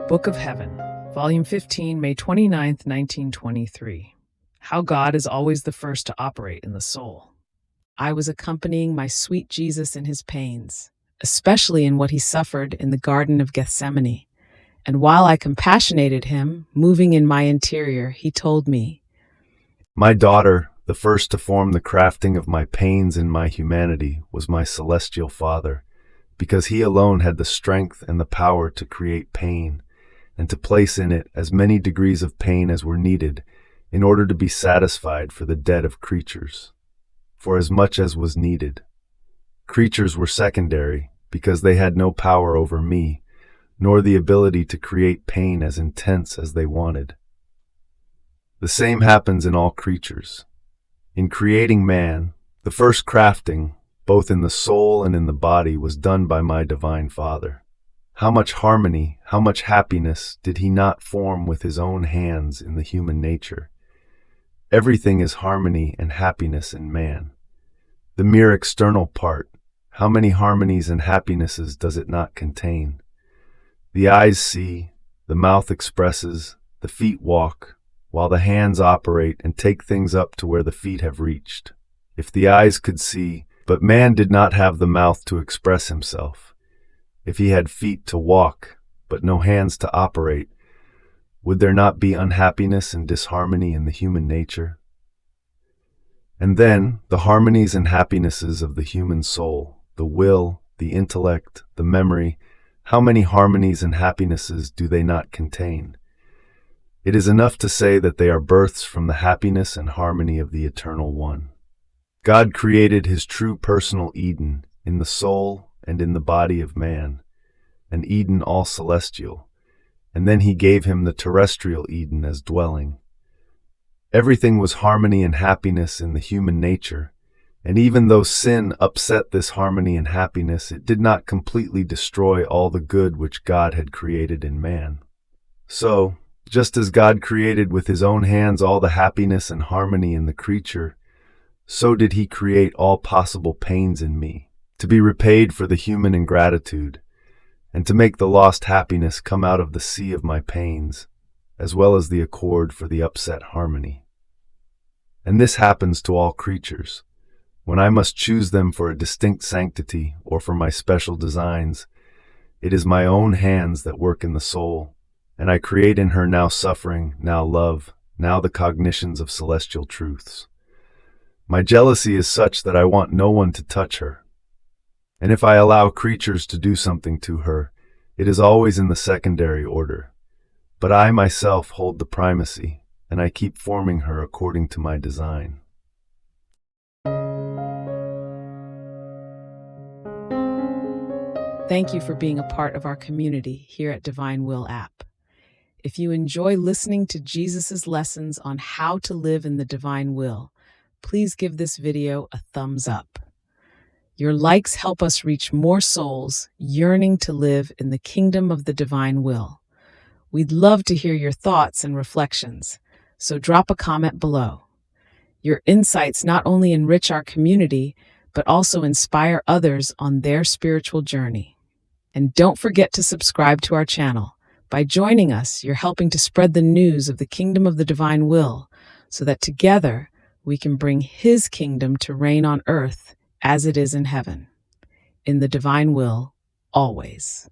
Book of Heaven, Volume 15, May 29th, 1923. How God is always the first to operate in the soul. I was accompanying my sweet Jesus in his pains, especially in what he suffered in the Garden of Gethsemane. And while I compassionated him, moving in my interior, he told me, "My daughter, the first to form the crafting of my pains in my humanity was my celestial Father, because he alone had the strength and the power to create pain, and to place in it as many degrees of pain as were needed in order to be satisfied for the debt of creatures, for as much as was needed. Creatures were secondary, because they had no power over me, nor the ability to create pain as intense as they wanted. The same happens in all creatures. In creating man, the first crafting, both in the soul and in the body, was done by my divine Father. How much harmony, how much happiness did he not form with his own hands in the human nature? Everything is harmony and happiness in man. The mere external part, how many harmonies and happinesses does it not contain? The eyes see, the mouth expresses, the feet walk, while the hands operate and take things up to where the feet have reached. If the eyes could see, but man did not have the mouth to express himself, if he had feet to walk, but no hands to operate, would there not be unhappiness and disharmony in the human nature? And then, the harmonies and happinesses of the human soul, the will, the intellect, the memory, how many harmonies and happinesses do they not contain? It is enough to say that they are births from the happiness and harmony of the Eternal One. God created his true personal Eden in the soul and in the body of man, an Eden all celestial, and then he gave him the terrestrial Eden as dwelling. Everything was harmony and happiness in the human nature, and even though sin upset this harmony and happiness, it did not completely destroy all the good which God had created in man. So, just as God created with his own hands all the happiness and harmony in the creature, so did he create all possible pains in me, to be repaid for the human ingratitude, and to make the lost happiness come out of the sea of my pains, as well as the accord for the upset harmony. And this happens to all creatures. When I must choose them for a distinct sanctity or for my special designs, it is my own hands that work in the soul, and I create in her now suffering, now love, now the cognitions of celestial truths. My jealousy is such that I want no one to touch her. And if I allow creatures to do something to her, it is always in the secondary order. But I myself hold the primacy, and I keep forming her according to my design. Thank you for being a part of our community here at Divine Will app. If you enjoy listening to Jesus' lessons on how to live in the divine will, please give this video a thumbs up. Your likes help us reach more souls yearning to live in the kingdom of the divine will. We'd love to hear your thoughts and reflections, so drop a comment below. Your insights not only enrich our community, but also inspire others on their spiritual journey. And don't forget to subscribe to our channel. By joining us, you're helping to spread the news of the kingdom of the divine will, so that together we can bring his kingdom to reign on earth as it is in heaven. In the divine will, always.